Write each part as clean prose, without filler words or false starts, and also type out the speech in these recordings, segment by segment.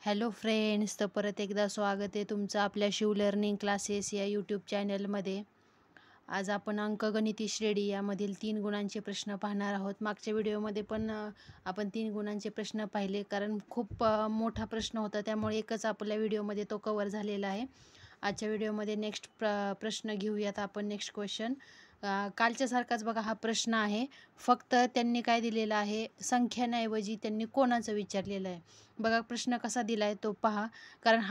Hello friends, तर परत एकदा स्वागत आहे तुमचं आपल्या शिव लर्निंग क्लासेस या यूट्यूब चॅनलमध्ये. आज आपण अंकगणिती श्रेणी यामधील 3 गुणांचे प्रश्न पाहणार आहोत. मागच्या व्हिडिओमध्ये पण आपण 3 गुणांचे प्रश्न पाहिले, कारण खूप मोठा प्रश्न होता, त्यामुळे एकच आपल्या व्हिडिओमध्ये तो कवर झालेला आहे. आजच्या व्हिडिओमध्ये नेक्स्ट प्रश्न घेऊयात आपण. नेक्स्ट क्वेश्चन कालच्यासारखाच बघा हा प्रश्न आहे, फक्त त्यांनी काय दिलेलं आहे, संख्यांऐवजी त्यांनी कोणाचं विचारलेलं आहे. बघा प्रश्न कसा दिला आहे तो पहा, कारण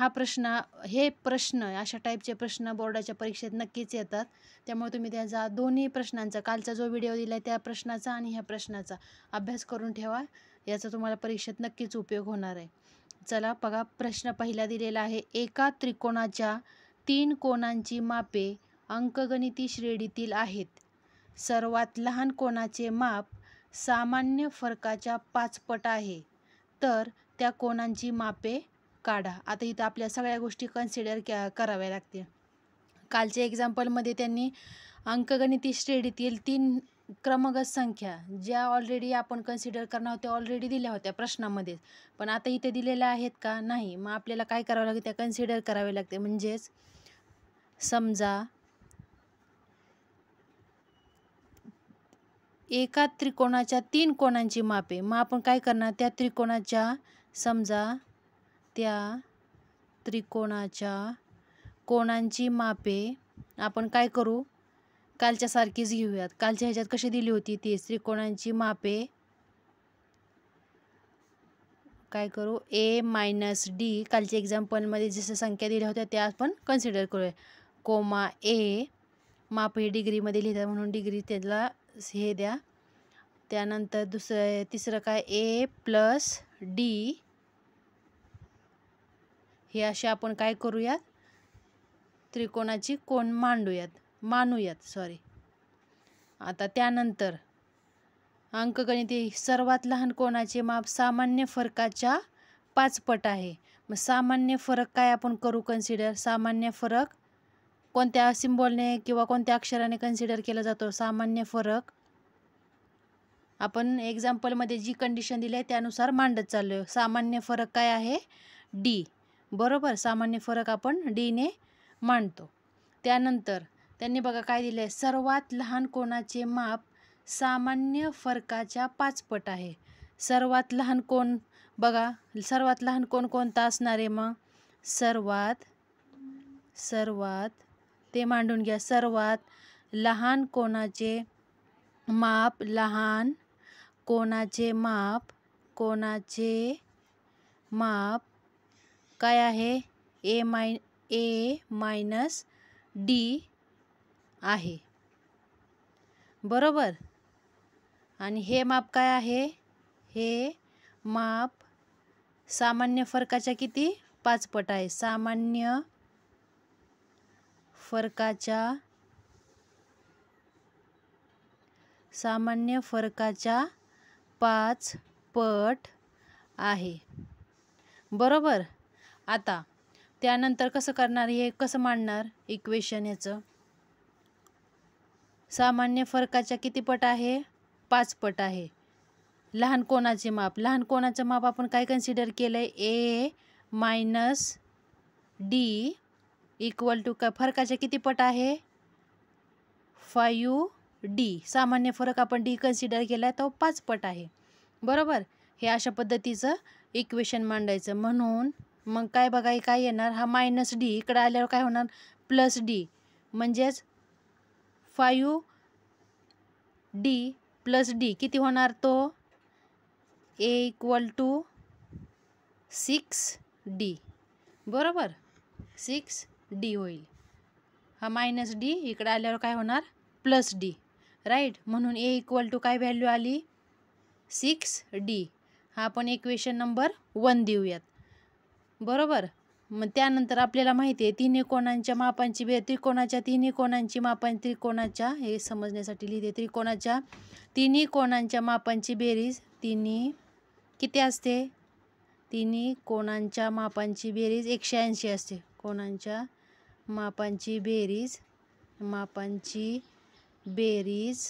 हे प्रश्न अशा टाईपचे प्रश्न बोर्डाच्या परीक्षेत नक्कीच येतात. त्यामुळे तुम्ही त्याचा दोन्ही प्रश्नांचा, कालचा जो व्हिडिओ दिला आहे त्या प्रश्नाचा आणि ह्या प्रश्नाचा अभ्यास करून ठेवा. याचा तुम्हाला परीक्षेत नक्कीच उपयोग होणार आहे. चला बघा, प्रश्न पहिला दिलेला आहे, एका त्रिकोणाच्या 3 कोनांची मापे अंकगणिती श्रेणीतील आहेत. सर्वात लहान कोनाचे माप सामान्य फरकाच्या 5 पट आहे, तर त्या कोनांची मापे काढा. आता इथं आपल्या सगळ्या गोष्टी कन्सिडर कराव्या लागतील. कालच्या एक्झाम्पलमध्ये त्यांनी अंकगणिती श्रेणीतील 3 क्रमगत संख्या ज्या ऑलरेडी आपण कन्सिडर करणार आहोत त्या ऑलरेडी दिल्या होत्या प्रश्नामध्ये, पण आता इथे दिलेल्या आहेत का? नाही. मग आपल्याला काय करावं लागेल, त्या कन्सिडर करावे लागते. म्हणजेच समजा एका त्रिकोणाच्या 3 कोनांची मापे, मग आपण काय करणार, त्या त्रिकोणाच्या कोनांची मापे आपण काय करू, कालच्या सारखीच घेऊयात. कालच्या ह्याच्यात कशी दिली होती ती त्रिकोणांची मापे, काय करू, a मायनस डी. कालच्या एक्झाम्पलमध्ये जसं संख्या दिल्या होत्या त्या आपण कन्सिडर करूया. कोमा ए, माप हे डिग्रीमध्ये लिहितात म्हणून डिग्री त्याला हे द्या. त्यानंतर तिसरं काय, a प्लस डी. हे असे आपण काय करूयात, त्रिकोणाची कोन मानूयात. आता त्यानंतर अंकगणिती सर्वात लहान कोनाचे माप सामान्य फरकाच्या 5 पट आहे. मग सामान्य फरक काय आपण करू कन्सिडर, सामान्य फरक कोणत्या सिम्बॉलने किंवा कोणत्या अक्षराने कन्सिडर केला जातो? सामान्य फरक आपण एक्झाम्पलमध्ये जी कंडिशन दिली आहे त्यानुसार मांडत चाललो आहे. सामान्य फरक काय आहे, डी. बरोबर, सामान्य फरक आपण डीने मांडतो. त्यानंतर त्यांनी बघा काय दिलं आहे, सर्वात लहान कोनाचे माप सामान्य फरकाच्या 5 पट आहे. सर्वात लहान कोन बघा, सर्वात लहान कोन कोणता असणार आहे? मग सर्वात ते मांडून घ्या. सर्वात लहान कोनाचे माप काय आहे, ए मायनस डी आहे. बरोबर. आणि हे माप काय आहे, हे माप सामान्य फरकाच्या किती 5 पट आहे. सामान्य फरकाच्या 5 पट आहे. बरोबर. आता त्यानंतर कसं करणार, हे कसं मांडणार इक्वेशन याचं, सामान्य फरकाच्या किती पट आहे, 5 पट आहे. लहान कोणाचं माप आपण काय कन्सिडर केलं आहे, ए मायनस डी इक्वल टू काय, फरकाच्या किती पट आहे, 5d. सामान्य फरक आपण डी कन्सिडर केला आहे तो 5 पट आहे. बरोबर. हे अशा पद्धतीचं इक्वेशन मांडायचं. म्हणून मग काय बघा, काय येणार, हा मायनस डी इकडं आल्यावर काय होणार, प्लस डी. म्हणजेच 5d प्लस डी किती होणार, तो ए इक्वल टू 6d. बरोबर, 6d होईल. हा मायनस डी इकडे आल्यावर काय होणार, प्लस डी. राईट. म्हणून ए इक्वल टू काय व्हॅल्यू आली, 6d. हा आपण इक्वेशन नंबर 1 देऊयात. बरोबर. मग त्यानंतर आपल्याला माहिती आहे त्रिकोणाच्या तिन्ही कोणांची मापांची, त्रिकोणाच्या हे समजण्यासाठी लिहिते, त्रिकोणाच्या तिन्ही कोणांच्या मापांची बेरीज किती असते, तिन्ही कोणांच्या मापांची बेरीज 180 असते. कोणांच्या मापांची बेरीज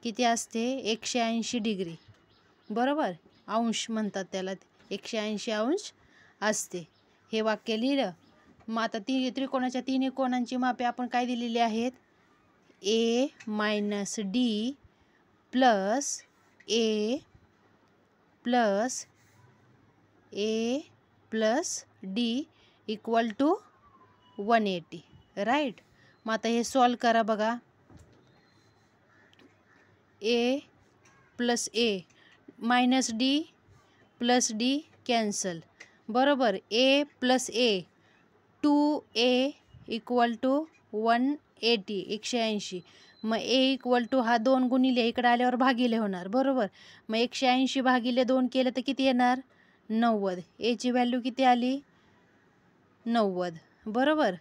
किती असते, 180 डिग्री. बरोबर, अंश म्हणतात त्याला, 180 अंश असते. हे वाक्य लिहिलं. मग आता त्रिकोणाच्या तिन्ही कोणांची मापे आपण काय दिलेली आहेत? A minus D plus A plus D equal to 180. Right. मग आता हे सॉल्व करा बघा. A plus A minus D plus D cancel. बरोबर. A plus A 2a equal to 180 180. मग ए इक्वल टू हा 2 गुणिले इकडे आल्यावर भागिले होणार. बरोबर. मग 180 भागिले 2 केलं तर किती येणार? 90. एची व्हॅल्यू किती आली? 90. बरोबर.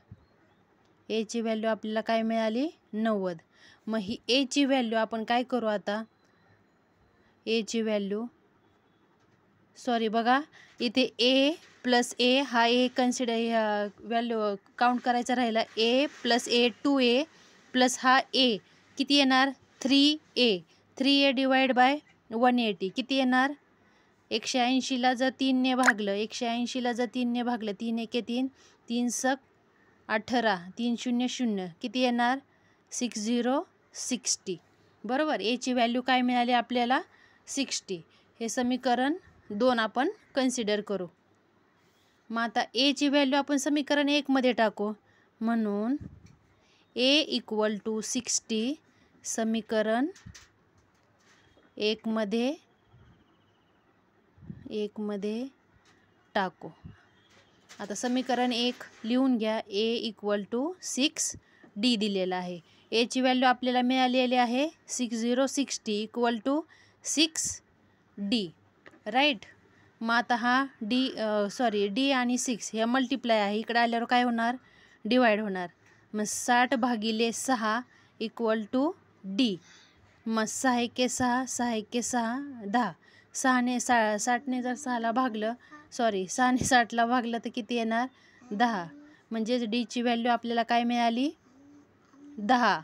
एची व्हॅल्यू आपल्याला काय मिळाली? 90. मग ही एची व्हॅल्यू आपण काय करू आता? एची व्हॅल्यू बघा इथे ए प्लस ए हा ए कन्सिडर व्हॅल्यू काउंट करायचा राहिला. ए प्लस ए 2a प्लस हा ए किती येणार? 3a. 3a डिवाइड बाय 180 किती येणार? 180ला जर 3ने भागलं 180ला जर 3ने भागलं 3 एके 3 3 सक 18 3 0 0 किती येणार? 60. बरोबर. एची व्हॅल्यू काय मिळाली आपल्याला? 60. हे समीकरण 2 आपण कन्सिडर करू. मग आता एची व्हॅल्यू आपण समीकरण 1 मध्ये टाकू. म्हणून ए इक्वल टू 60 समीकरण 1 मध्ये टाकू. आता समीकरण 1 लिहून घ्या. ए इक्वल टू 6d दिलेला आहे. एची व्हॅल्यू आपल्याला मिळालेली आहे 60 इक्वल टू 6d. राईट. मग आता हा डी आणि 6 हे मल्टिप्लाय आहे. इकडे आल्यावर काय होणार? डिवाइड होणार. मग 60 भागिले 6 इक्वल टू डी. मग 6 एके 6 6 एके 6 10. 6ने 60ने जर 6ला भागलं 6ने 60ला भागलं तर किती येणार? 10. म्हणजेच डीची व्हॅल्यू आपल्याला काय मिळाली? 10.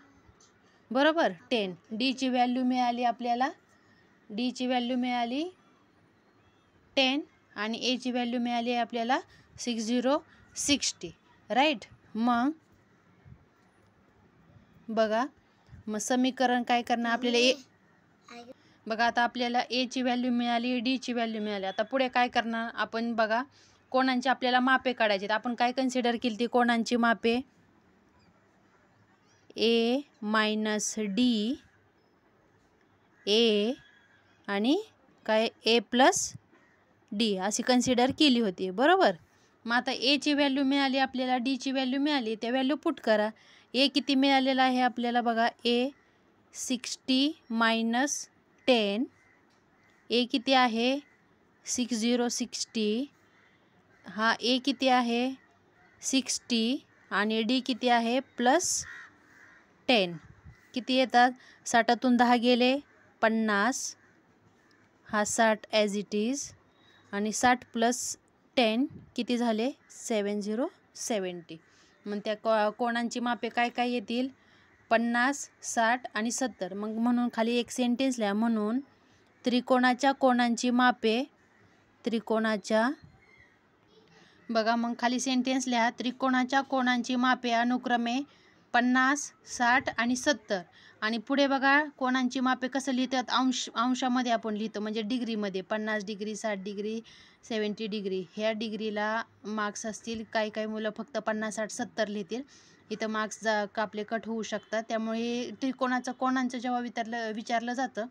बरोबर. 10. डीची व्हॅल्यू मिळाली आपल्याला 10 आणि एची व्हॅल्यू मिळाली आपल्याला 60. राईट. मग बघा मग समीकरण काय करणार आपल्याला? बघा आता आपल्याला एची व्हॅल्यू मिळाली डीची व्हॅल्यू मिळाली. आता पुढे काय करणार आपण? बघा कोणांची आपल्याला मापे काढायची. आपण काय कन्सिडर केली ती कोणांची मापे? ए मायनस डी ए आणि काय ए प्लस डी अशी कन्सिडर केली होती. बरोबर. मग आता एची व्हॅल्यू मिळाली आपल्याला डीची व्हॅल्यू मिळाली. त्या व्हॅल्यू पुट करा. ए किती मिळालेला आहे आपल्याला? बघा ए 60 मायनस 10. ए किती आहे? 60. हा ए किती आहे? 60 आणि डी किती आहे? प्लस 10. किती येतात? 60तून 10 गेले 50. हा 60 ॲज इट इज आणि 60 प्लस 10 किती झाले? 70. मग त्या कोणांची मापे काय काय येतील? 50 60 आणि 70. मग म्हणून खाली एक सेंटेन्स लिहा. म्हणून त्रिकोणाच्या कोणांची मापे बघा मग खाली सेंटेन्स लिहा. त्रिकोणाच्या कोणांची मापे अनुक्रमे 50 60 आणि 70. आणि पुढे बघा कोणांची मापे कसं लिहितात? अंशामध्ये आपण लिहितो म्हणजे डिग्रीमध्ये. 50 डिग्री 60 डिग्री 70 डिग्री. ह्या डिग्रीला मार्क्स असतील. काही मुलं फक्त 50 60 70 लिहितील. इथं मार्क्स आपले कट होऊ शकतात. त्यामुळे कोणांचं जेव्हा विचारलं जातं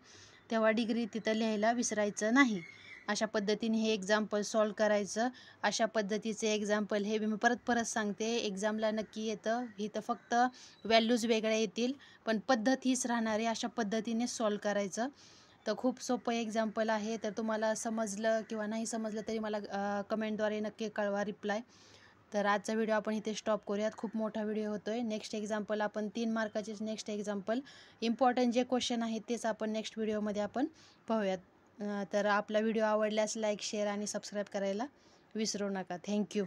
तेव्हा डिग्री तिथं लिहायला विसरायचं नाही. अशा पद्धतीने हे एक्झाम्पल सॉल्व करायचं. अशा पद्धतीचे एक्झाम्पल हे मी परत सांगते. एक्झामला नक्की येतं. इथं फक्त व्हॅल्यूज वेगळ्या येतील पण पद्धत हीच राहणार आहे. अशा पद्धतीने सॉल्व करायचं. तर खूप सोपं एक्झाम्पल आहे. तर तुम्हाला समजलं किंवा नाही समजलं तरी मला कमेंटद्वारे नक्की कळवा रिप्लाय. तर आजचा व्हिडिओ आपण इथे स्टॉप करूयात. खूप मोठा व्हिडिओ होतोय. नेक्स्ट एक्झाम्पल आपण 3 मार्काचेच नेक्स्ट एक्झाम्पल इम्पॉर्टंट जे क्वेश्चन आहेत तेच आपण नेक्स्ट व्हिडिओमध्ये आपण पाहूयात. तर आपला व्हिडिओ आवडल्यास लाईक शेअर आणि सबस्क्राईब करायला विसरू नका. थँक्यू.